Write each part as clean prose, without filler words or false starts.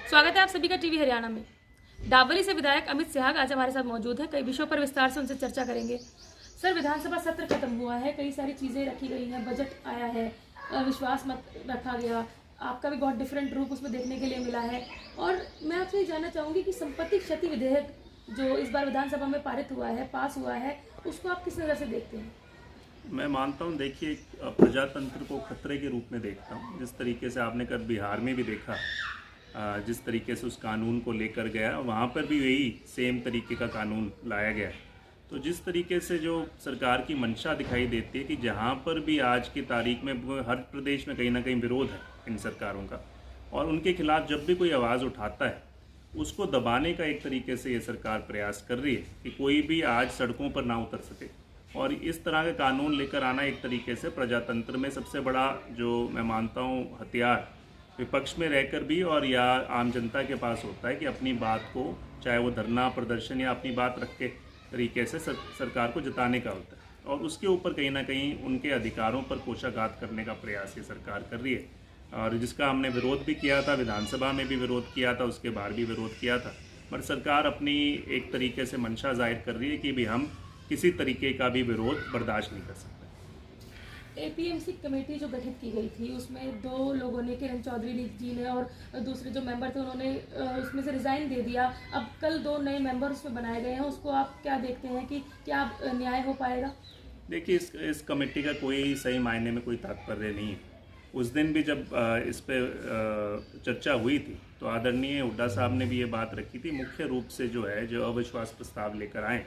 स्वागत है आप सभी का टीवी हरियाणा में। डाबरी से विधायक अमित सिहाग आज हमारे साथ मौजूद हैं। कई विषयों पर विस्तार से उनसे चर्चा करेंगे। सर, विधानसभा सत्र खत्म हुआ है, कई सारी चीजें रखी गई हैं, बजट आया है, विश्वास मत रखा गया, आपका भी बहुत डिफरेंट रूप उसमें देखने के लिए मिला है। और मैं आपसे ये जानना चाहूंगी कि संपत्ति क्षति विधेयक जो इस बार विधानसभा में पारित हुआ है, पास हुआ है, उसको आप किस नज़र से देखते हैं? मैं मानता हूँ, देखिए, प्रजातंत्र को खतरे के रूप में देखता हूँ। जिस तरीके से आपने कल बिहार में भी देखा, जिस तरीके से उस कानून को लेकर गया, वहाँ पर भी यही सेम तरीके का कानून लाया गया है। तो जिस तरीके से जो सरकार की मंशा दिखाई देती है कि जहाँ पर भी आज की तारीख में हर प्रदेश में कहीं ना कहीं विरोध है इन सरकारों का, और उनके खिलाफ जब भी कोई आवाज़ उठाता है उसको दबाने का एक तरीके से ये सरकार प्रयास कर रही है कि कोई भी आज सड़कों पर ना उतर सके। और इस तरह के कानून लेकर आना एक तरीके से प्रजातंत्र में सबसे बड़ा, जो मैं मानता हूँ, हथियार विपक्ष में रहकर भी और या आम जनता के पास होता है कि अपनी बात को, चाहे वो धरना प्रदर्शन या अपनी बात रख के तरीके से सरकार को जताने का होता है। और उसके ऊपर कहीं ना कहीं उनके अधिकारों पर कोशाघात करने का प्रयास ये सरकार कर रही है, और जिसका हमने विरोध भी किया था, विधानसभा में भी विरोध किया था, उसके बाहर भी विरोध किया था। पर सरकार अपनी एक तरीके से मंशा जाहिर कर रही है कि भी हम किसी तरीके का भी विरोध बर्दाश्त नहीं कर सकते। एपीएमसी कमेटी जो गठित की गई थी उसमें दो लोगों ने, किरण चौधरी जी ने और दूसरे जो मेंबर थे उन्होंने उसमें से रिज़ाइन दे दिया। अब कल दो नए मेंबर उसमें बनाए गए हैं, उसको आप क्या देखते हैं कि क्या न्याय हो पाएगा? देखिए, इस कमेटी का कोई सही मायने में कोई तात्पर्य नहीं है। उस दिन भी जब इस पे चर्चा हुई थी तो आदरणीय हुड्डा साहब ने भी ये बात रखी थी, मुख्य रूप से जो है, जो अविश्वास प्रस्ताव लेकर आए,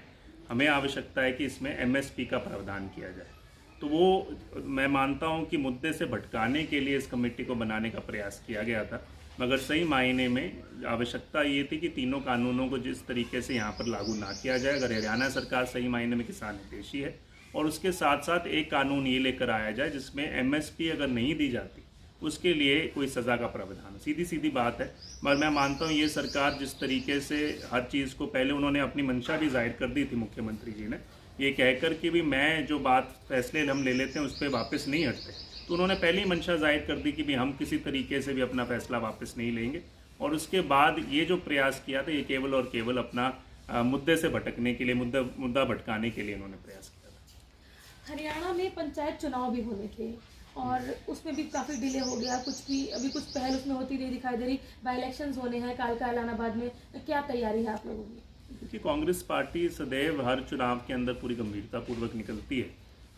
हमें आवश्यकता है कि इसमें एमएसपी का प्रावधान किया जाए। तो वो मैं मानता हूँ कि मुद्दे से भटकाने के लिए इस कमेटी को बनाने का प्रयास किया गया था, मगर सही मायने में आवश्यकता ये थी कि तीनों कानूनों को जिस तरीके से यहाँ पर लागू ना किया जाए। अगर हरियाणा सरकार सही मायने में किसान हितैषी है, और उसके साथ साथ एक कानून ये लेकर आया जाए जिसमें एमएसपी अगर नहीं दी जाती उसके लिए कोई सज़ा का प्रावधान। सीधी सीधी बात है। मगर मैं मानता हूँ ये सरकार जिस तरीके से हर चीज़ को, पहले उन्होंने अपनी मंशा भी जाहिर कर दी थी मुख्यमंत्री जी ने, ये कहकर कि भी मैं जो बात फैसले हम ले लेते हैं उस पर वापस नहीं हटते। तो उन्होंने पहले ही मंशा जाहिर कर दी कि भी हम किसी तरीके से भी अपना फैसला वापस नहीं लेंगे। और उसके बाद ये जो प्रयास किया था, ये केवल और केवल अपना मुद्दे से भटकने के लिए, मुद्दा भटकाने के लिए उन्होंने प्रयास किया था। हरियाणा में पंचायत चुनाव भी होने थे और उसमें भी काफ़ी डिले हो गया, अभी कुछ पहल उसमें होती नहीं दिखाई दे रही। बाई इलेक्शंस होने हैं कालका, ऐलानाबाद में, क्या तैयारी है आप लोगों की? क्योंकि कांग्रेस पार्टी सदैव हर चुनाव के अंदर पूरी गंभीरता पूर्वक निकलती है।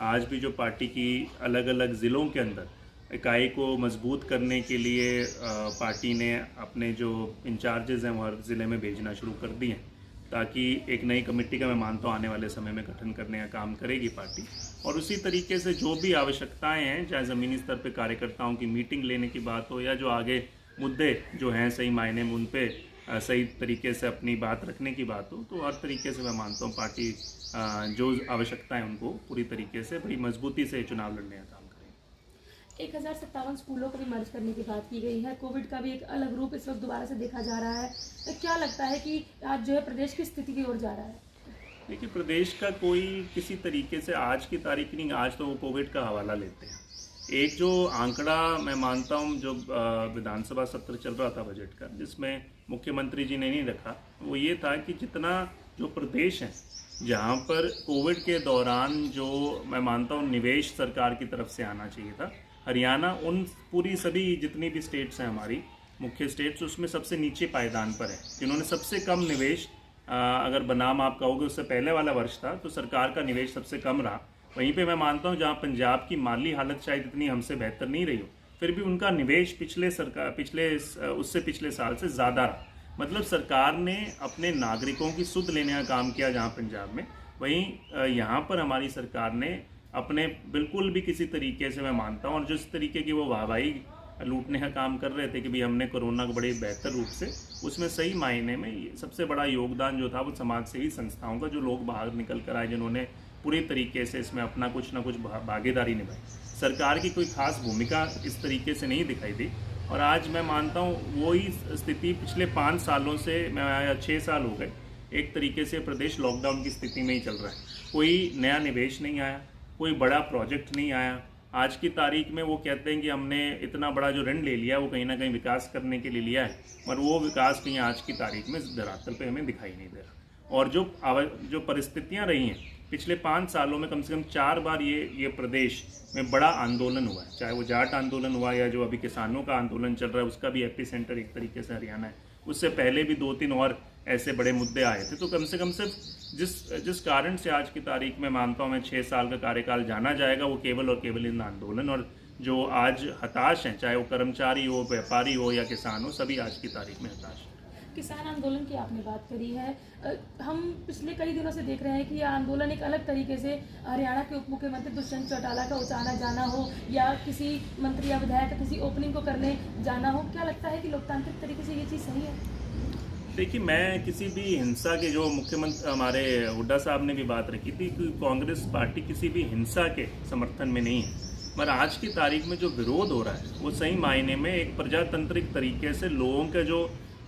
आज भी जो पार्टी की अलग अलग ज़िलों के अंदर इकाई को मजबूत करने के लिए पार्टी ने अपने जो इंचार्जेज़ हैं वो हर ज़िले में भेजना शुरू कर दिए हैं, ताकि एक नई कमेटी का, मैं मानता हूँ, आने वाले समय में गठन करने का काम करेगी पार्टी। और उसी तरीके से जो भी आवश्यकताएं हैं, चाहे ज़मीनी स्तर पर कार्यकर्ताओं की मीटिंग लेने की बात हो या जो आगे मुद्दे जो हैं सही मायने में उन पर सही तरीके से अपनी बात रखने की बात हो, तो हर तरीके से मैं मानता हूँ पार्टी जो आवश्यकता है उनको पूरी तरीके से बड़ी मजबूती से चुनाव लड़ने का काम करें। 1057 स्कूलों को भी मर्ज करने की बात की गई है। कोविड का भी एक अलग रूप इस वक्त दोबारा से देखा जा रहा है। तो क्या लगता है कि आज जो है प्रदेश की स्थिति की ओर जा रहा है? देखिए, प्रदेश का कोई किसी तरीके से आज की तारीख नहीं, आज तो वो कोविड का हवाला लेते हैं। एक जो आंकड़ा मैं मानता हूँ, जो विधानसभा सत्र चल रहा था बजट का, जिसमें मुख्यमंत्री जी ने नहीं रखा, वो ये था कि जितना जो प्रदेश हैं जहाँ पर कोविड के दौरान जो मैं मानता हूँ निवेश सरकार की तरफ से आना चाहिए था, हरियाणा उन पूरी सभी जितनी भी स्टेट्स हैं हमारी मुख्य स्टेट्स, उसमें सबसे नीचे पायदान पर है, जिन्होंने सबसे कम निवेश, अगर बनाम आप कहोगे उससे पहले वाला वर्ष था तो सरकार का निवेश सबसे कम रहा। वहीं पे मैं मानता हूँ जहाँ पंजाब की माली हालत शायद इतनी हमसे बेहतर नहीं रही हो, फिर भी उनका निवेश उससे पिछले साल से ज़्यादा रहा। मतलब सरकार ने अपने नागरिकों की सुध लेने का काम किया जहाँ पंजाब में, वहीं यहाँ पर हमारी सरकार ने अपने बिल्कुल भी किसी तरीके से, मैं मानता हूँ, और जिस तरीके की वो वाहवाही लूटने का काम कर रहे थे कि भाई हमने कोरोना को बड़े बेहतर रूप से, उसमें सही मायने में सबसे बड़ा योगदान जो था वो समाज सेवी संस्थाओं का, जो लोग बाहर निकल कर आए, जिन्होंने पूरी तरीके से इसमें अपना कुछ ना कुछ भागीदारी निभाई। सरकार की कोई खास भूमिका इस तरीके से नहीं दिखाई दी। और आज मैं मानता हूँ वही स्थिति पिछले 5 सालों से, मैं 6 साल हो गए, एक तरीके से प्रदेश लॉकडाउन की स्थिति में ही चल रहा है। कोई नया निवेश नहीं आया, कोई बड़ा प्रोजेक्ट नहीं आया, आज की तारीख में वो कहते हैं कि हमने इतना बड़ा जो ऋण ले लिया वो कहीं ना कहीं विकास करने के लिए लिया है, पर वो विकास कहीं आज की तारीख में धरातल पे हमें दिखाई नहीं दे रहा। और जो परिस्थितियां रही हैं पिछले 5 सालों में, कम से कम 4 बार ये प्रदेश में बड़ा आंदोलन हुआ है, चाहे वो जाट आंदोलन हुआ या जो अभी किसानों का आंदोलन चल रहा है उसका भी एपिसेंटर एक तरीके से हरियाणा है। उससे पहले भी 2-3 और ऐसे बड़े मुद्दे आए थे। तो कम से कम सिर्फ जिस कारण से आज की तारीख में मानता हूँ मैं 6 साल का कार्यकाल जाना जाएगा, वो केवल और केवल इन आंदोलन और जो आज हताश हैं, चाहे वो कर्मचारी हो, व्यापारी हो या किसान हो, सभी आज की तारीख में हताश हैं। किसान आंदोलन की आपने बात करी है, हम पिछले कई दिनों से देख रहे हैं कि यह आंदोलन एक अलग तरीके से हरियाणा के उप मुख्यमंत्री दुष्यंत चौटाला का उचाना जाना हो या किसी मंत्री या विधायक का किसी ओपनिंग को करने जाना हो, क्या लगता है कि लोकतांत्रिक तरीके से ये चीज़ सही है? देखिए, मैं किसी भी हिंसा के, जो मुख्यमंत्री हमारे हुड्डा साहब ने भी बात रखी थी कि कांग्रेस पार्टी किसी भी हिंसा के समर्थन में नहीं है, मगर आज की तारीख में जो विरोध हो रहा है वो सही मायने में एक प्रजातांत्रिक तरीके से लोगों का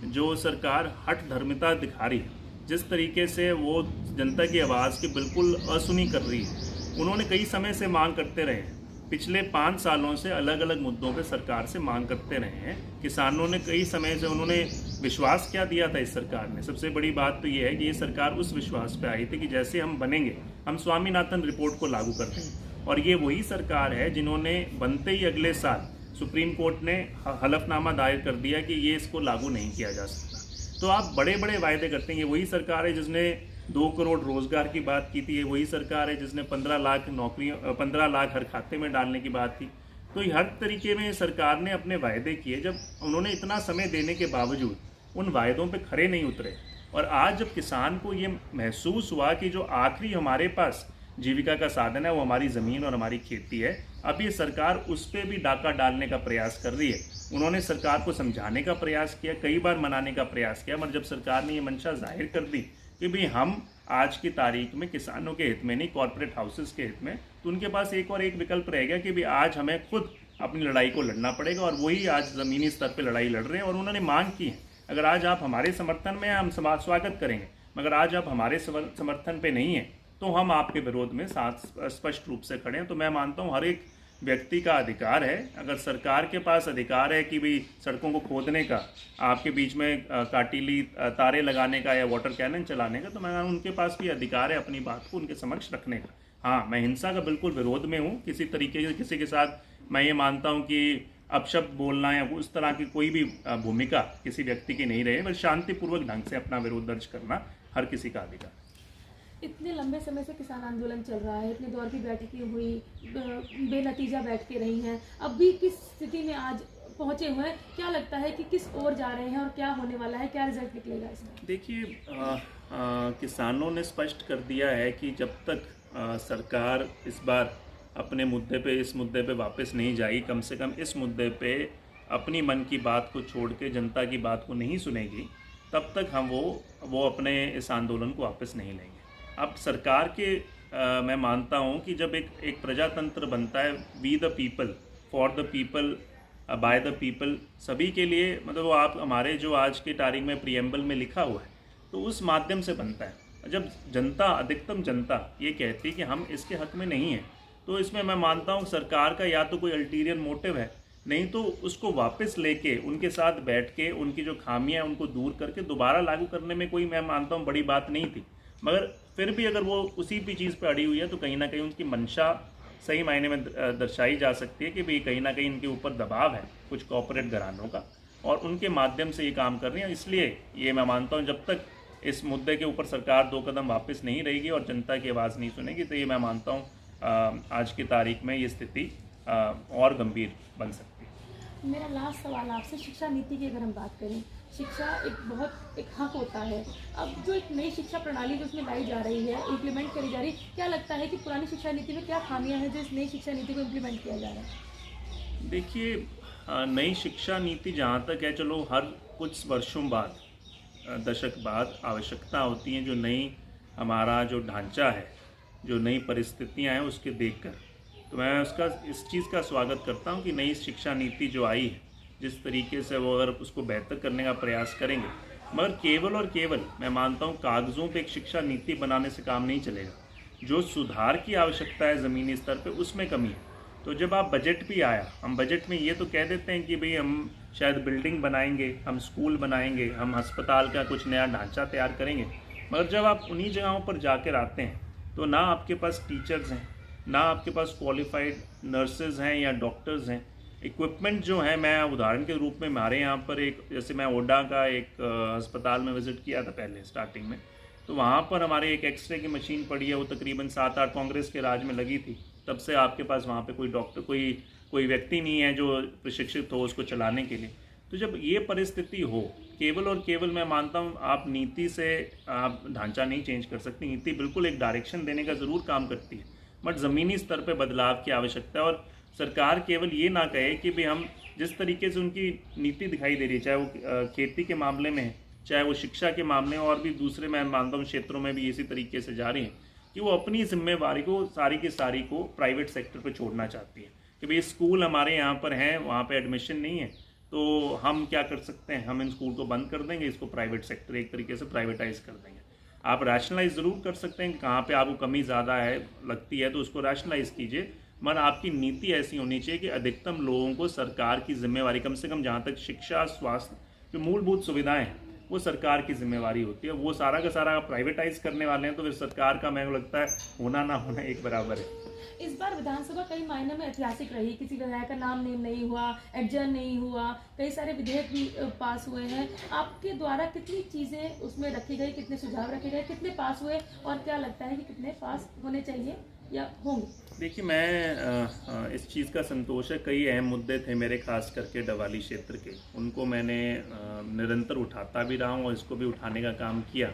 जो सरकार हठ धर्मिता दिखा रही है, जिस तरीके से वो जनता की आवाज़ की बिल्कुल असुनी कर रही है। उन्होंने कई समय से मांग करते रहे हैं, पिछले 5 सालों से अलग अलग मुद्दों पे सरकार से मांग करते रहे हैं। किसानों ने कई समय से, उन्होंने विश्वास क्या दिया था इस सरकार ने? सबसे बड़ी बात तो ये है कि ये सरकार उस विश्वास पे आई थी कि जैसे हम बनेंगे हम स्वामीनाथन रिपोर्ट को लागू कर देंगे, और ये वही सरकार है जिन्होंने बनते ही अगले साल सुप्रीम कोर्ट ने हलफनामा दायर कर दिया कि ये इसको लागू नहीं किया जा सकता। तो आप बड़े बड़े वायदे करते हैं। ये वही सरकार है जिसने 2 करोड़ रोजगार की बात की थी, ये वही सरकार है जिसने 15 लाख नौकरियां, 15 लाख हर खाते में डालने की बात की। तो हर तरीके में सरकार ने अपने वायदे किए, जब उन्होंने इतना समय देने के बावजूद उन वायदों पे खरे नहीं उतरे। और आज जब किसान को ये महसूस हुआ कि जो आखिरी हमारे पास जीविका का साधन है वो हमारी ज़मीन और हमारी खेती है, अब ये सरकार उस पर भी डाका डालने का प्रयास कर रही है। उन्होंने सरकार को समझाने का प्रयास किया, कई बार मनाने का प्रयास किया, मगर जब सरकार ने ये मंशा जाहिर कर दी कि भाई हम आज की तारीख में किसानों के हित में नहीं, कॉर्पोरेट हाउसेस के हित में, तो उनके पास एक और एक विकल्प रह गया कि भाई आज हमें खुद अपनी लड़ाई को लड़ना पड़ेगा। और वही आज ज़मीनी स्तर पर लड़ाई लड़ रहे हैं और उन्होंने मांग की है। अगर आज आप हमारे समर्थन में हैं, हम स्वागत करेंगे, मगर आज आप हमारे समर्थन पे नहीं हैं तो हम आपके विरोध में स्पष्ट रूप से खड़े हैं। तो मैं मानता हूँ हर एक व्यक्ति का अधिकार है, अगर सरकार के पास अधिकार है कि भाई सड़कों को खोदने का, आपके बीच में काटीली तारे लगाने का या वाटर कैनन चलाने का, तो मैं उनके पास भी अधिकार है अपनी बात को उनके समक्ष रखने का। हाँ, मैं हिंसा का बिल्कुल विरोध में हूँ। किसी तरीके से किसी के साथ मैं ये मानता हूँ कि अपशब्द बोलना या उस तरह की कोई भी भूमिका किसी व्यक्ति की नहीं रहे, बस शांतिपूर्वक ढंग से अपना विरोध दर्ज करना हर किसी का अधिकार। इतने लंबे समय से किसान आंदोलन चल रहा है, इतने दौर की बैठकें हुई, बेनतीजा बैठकें रही हैं, अब भी किस स्थिति में आज पहुंचे हुए हैं? क्या लगता है कि किस ओर जा रहे हैं और क्या होने वाला है, क्या रिजल्ट निकलेगा इसमें? देखिए, किसानों ने स्पष्ट कर दिया है कि जब तक सरकार इस बार अपने इस मुद्दे पे वापस नहीं जाएगी, कम से कम इस मुद्दे पे अपनी मन की बात को छोड़ के जनता की बात को नहीं सुनेगी, तब तक हम वो अपने इस आंदोलन को वापस नहीं लेंगे। अब सरकार के मैं मानता हूँ कि जब एक प्रजातंत्र बनता है, we the people, for the people, by the people, सभी के लिए, मतलब वो आप हमारे जो आज की तारीख में प्रीएम्बल में लिखा हुआ है, तो उस माध्यम से बनता है। जब जनता, अधिकतम जनता ये कहती है कि हम इसके हक में नहीं हैं, तो इसमें मैं मानता हूँ सरकार का या तो कोई अल्टीरियर मोटिव है, नहीं तो उसको वापस लेके उनके साथ बैठ के उनकी जो खामियां उनको दूर करके दोबारा लागू करने में कोई, मैं मानता हूँ, बड़ी बात नहीं थी। मगर फिर भी अगर वो उसी भी चीज़ पर अड़ी हुई है तो कहीं ना कहीं उनकी मंशा सही मायने में दर्शाई जा सकती है कि भाई कहीं ना कहीं इनके ऊपर दबाव है कुछ कॉर्पोरेट घरानों का, और उनके माध्यम से ये काम कर रही है। इसलिए ये मैं मानता हूँ जब तक इस मुद्दे के ऊपर सरकार 2 कदम वापस नहीं रहेगी और जनता की आवाज़ नहीं सुनेगी, तो ये मैं मानता हूँ आज की तारीख में ये स्थिति और गंभीर बन सकती है। मेरा लास्ट सवाल आपसे, शिक्षा नीति की अगर हम बात करें, शिक्षा एक हक होता है। अब जो एक नई शिक्षा प्रणाली जो उसमें लाई जा रही है, इम्प्लीमेंट करी जा रही है, क्या लगता है कि पुरानी शिक्षा नीति में क्या खामियां हैं जो इस नई शिक्षा नीति को इम्प्लीमेंट किया जा रहा है? देखिए, नई शिक्षा नीति जहाँ तक है, चलो हर कुछ वर्षों बाद, दशक बाद आवश्यकता होती है जो नई हमारा जो ढांचा है, जो नई परिस्थितियाँ हैं उसके देखकर, तो मैं इस चीज़ का स्वागत करता हूँ कि नई शिक्षा नीति जो आई है, जिस तरीके से वो अगर उसको बेहतर करने का प्रयास करेंगे, मगर केवल और केवल मैं मानता हूँ कागज़ों पे एक शिक्षा नीति बनाने से काम नहीं चलेगा। जो सुधार की आवश्यकता है ज़मीनी स्तर पे, उसमें कमी है। तो जब आप बजट भी आया, हम बजट में ये तो कह देते हैं कि भाई हम शायद बिल्डिंग बनाएंगे, हम स्कूल बनाएंगे, हम अस्पताल का कुछ नया ढांचा तैयार करेंगे, मगर जब आप उन्हीं जगहों पर जाकर आते हैं तो ना आपके पास टीचर्स हैं, ना आपके पास क्वालिफाइड नर्सेज हैं या डॉक्टर्स हैं। इक्विपमेंट जो है, मैं उदाहरण के रूप में हमारे यहाँ पर एक, जैसे मैं ओडा का एक अस्पताल में विज़िट किया था पहले स्टार्टिंग में, तो वहाँ पर हमारे एक एक्सरे की मशीन पड़ी है, वो तकरीबन 7-8 कांग्रेस के राज में लगी थी, तब से आपके पास वहाँ पे कोई डॉक्टर, कोई व्यक्ति नहीं है जो प्रशिक्षित हो उसको चलाने के लिए। तो जब ये परिस्थिति हो, केवल और केवल मैं मानता हूँ आप नीति से आप ढांचा नहीं चेंज कर सकती। नीति बिल्कुल एक डायरेक्शन देने का ज़रूर काम करती है, बट ज़मीनी स्तर पे बदलाव की आवश्यकता है। और सरकार केवल ये ना कहे कि भाई हम जिस तरीके से उनकी नीति दिखाई दे रही है, चाहे वो खेती के मामले में है, चाहे वो शिक्षा के मामले में, और भी दूसरे मैं मानता हूँ क्षेत्रों में भी इसी तरीके से जा रही हैं कि वो अपनी जिम्मेवारी को सारी की सारी को प्राइवेट सेक्टर पर छोड़ना चाहती है कि भाई स्कूल हमारे यहाँ पर हैं, वहाँ पर एडमिशन नहीं है, तो हम क्या कर सकते हैं, हम इन स्कूल को बंद कर देंगे, इसको प्राइवेट सेक्टर एक तरीके से प्राइवेटाइज कर देंगे। आप रैशनलाइज ज़रूर कर सकते हैं, कहाँ पे आपको कमी ज़्यादा है लगती है तो उसको रैशनलाइज कीजिए, मगर आपकी नीति ऐसी होनी चाहिए कि अधिकतम लोगों को सरकार की जिम्मेवारी, कम से कम जहाँ तक शिक्षा, स्वास्थ्य, जो मूलभूत सुविधाएं हैं वो सरकार की जिम्मेवारी होती है। वो सारा का सारा प्राइवेटाइज करने वाले हैं तो फिर सरकार का, मेरे को लगता है, होना ना होना एक बराबर है। इस बार विधानसभा कई मायने में ऐतिहासिक रही, किसी विधायक का नाम नेम नहीं हुआ, एडजर्न नहीं हुआ, कई सारे विधेयक भी पास हुए हैं। आपके द्वारा कितनी चीज़ें उसमें रखी गई, कितने सुझाव रखे गए, कितने पास हुए, और क्या लगता है कि कितने पास होने चाहिए या होंगे? देखिए, मैं इस चीज़ का संतोष है, कई अहम मुद्दे थे मेरे, खास करके डवाली क्षेत्र के, उनको मैंने निरंतर उठाता भी रहा हूँ और इसको भी उठाने का काम किया।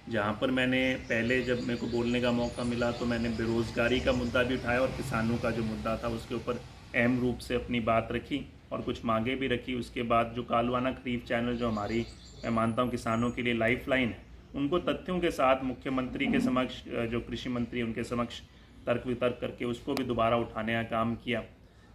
जहाँ पर मैंने पहले, जब मेरे को बोलने का मौका मिला, तो मैंने बेरोज़गारी का मुद्दा भी उठाया और किसानों का जो मुद्दा था उसके ऊपर अहम रूप से अपनी बात रखी और कुछ मांगे भी रखी। उसके बाद जो कालवाना खरीफ चैनल, जो हमारी, मैं मानता हूँ, किसानों के लिए लाइफलाइन है, उनको तथ्यों के साथ मुख्यमंत्री के समक्ष, जो कृषि मंत्री, उनके समक्ष तर्क वितर्क करके उसको भी दोबारा उठाने का काम किया।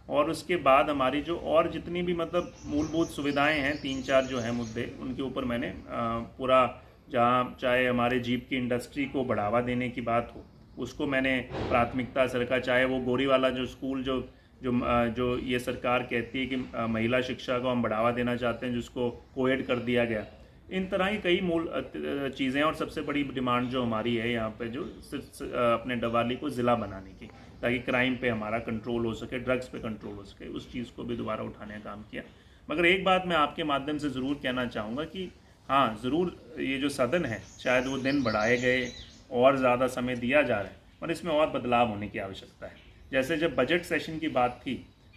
और उसके बाद हमारी जो और जितनी भी मतलब मूलभूत सुविधाएं हैं, 3-4 जो हैं मुद्दे, उनके ऊपर मैंने पूरा, जहाँ चाहे हमारे जीप की इंडस्ट्री को बढ़ावा देने की बात हो, उसको मैंने प्राथमिकता से रखा। चाहे वो गोरी वाला जो स्कूल, जो ये सरकार कहती है कि महिला शिक्षा को हम बढ़ावा देना चाहते हैं, जिसको कोएड कर दिया गया, इन तरह की कई मूल चीज़ें। और सबसे बड़ी डिमांड जो हमारी है यहाँ पे, जो अपने डवाली को ज़िला बनाने की, ताकि क्राइम पे हमारा कंट्रोल हो सके, ड्रग्स पे कंट्रोल हो सके, उस चीज़ को भी दोबारा उठाने का काम किया। मगर एक बात मैं आपके माध्यम से ज़रूर कहना चाहूँगा कि हाँ, ज़रूर ये जो सदन है, शायद वो दिन बढ़ाए गए और ज़्यादा समय दिया जा रहा है, पर इसमें और बदलाव होने की आवश्यकता है। जैसे जब बजट सेशन की बात थी,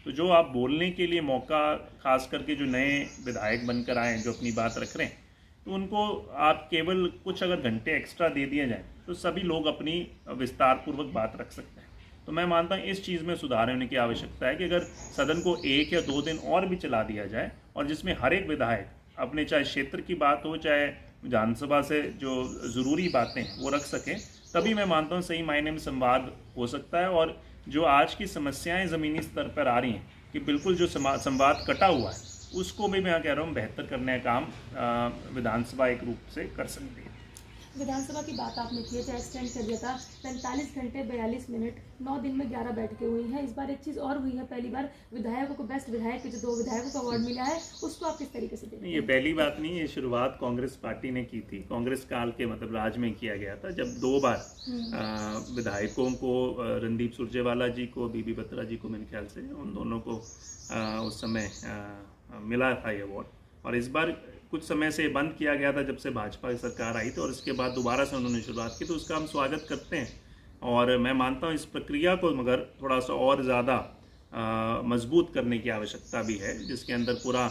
तो जो आप बोलने के लिए मौका, खास करके जो नए विधायक बनकर आए हैं, जो अपनी बात रख रहे हैं, तो उनको आप केवल कुछ अगर घंटे एक्स्ट्रा दे दिए जाएँ तो सभी लोग अपनी विस्तार पूर्वक बात रख सकते हैं। तो मैं मानता हूँ इस चीज़ में सुधार होने की आवश्यकता है कि अगर सदन को 1 या 2 दिन और भी चला दिया जाए, और जिसमें हर एक विधायक अपने, चाहे क्षेत्र की बात हो, चाहे विधानसभा से जो ज़रूरी बातें वो रख सकें, तभी मैं मानता हूँ सही मायने में संवाद हो सकता है। और जो आज की समस्याएं ज़मीनी स्तर पर आ रही हैं कि बिल्कुल जो संवाद कटा हुआ है, उसको भी मैं कह रहा हूँ बेहतर करने का काम विधानसभा एक रूप से कर सकती है। विधानसभा की बात आपने की है, चाहे एक्सटेंड कर दिया था, 45 घंटे 42 मिनट, 9 दिन में 11 बैठकें हुई हैं। इस बार एक चीज़ और हुई है, पहली बार विधायकों को, बेस्ट विधायक के जो 2 विधायकों को अवार्ड मिला है, उसको आप किस तरीके से देखते हैं? ये पहली बात नहीं, ये शुरुआत कांग्रेस पार्टी ने की थी, कांग्रेस काल के मतलब राज में किया गया था, जब 2 बार विधायकों को, रणदीप सुरजेवाला जी को, बीबी बत्रा जी को, मेरे ख्याल से उन दोनों को उस समय मिला था ये अवार्ड। और इस बार कुछ समय से बंद किया गया था जब से भाजपा की सरकार आई थी, और इसके बाद दोबारा से उन्होंने शुरुआत की, तो उसका हम स्वागत करते हैं। और मैं मानता हूँ इस प्रक्रिया को मगर थोड़ा सा और ज़्यादा मजबूत करने की आवश्यकता भी है, जिसके अंदर पूरा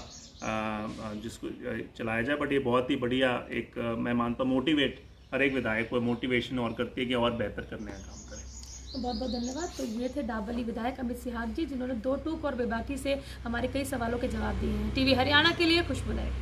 जिसको चलाया जाए। बट ये बहुत ही बढ़िया एक, मैं मानता हूँ, मोटिवेट, हर एक विधायक को मोटिवेशन और करती है कि और बेहतर करने का काम करें। बहुत बहुत धन्यवाद। तो ये थे डाबली विधायक अमित सिहाग जी, जिन्होंने 2 टूक और बेबाकी से हमारे कई सवालों के जवाब दिए हैं। टीवी हरियाणा के लिए खुशबू नायक।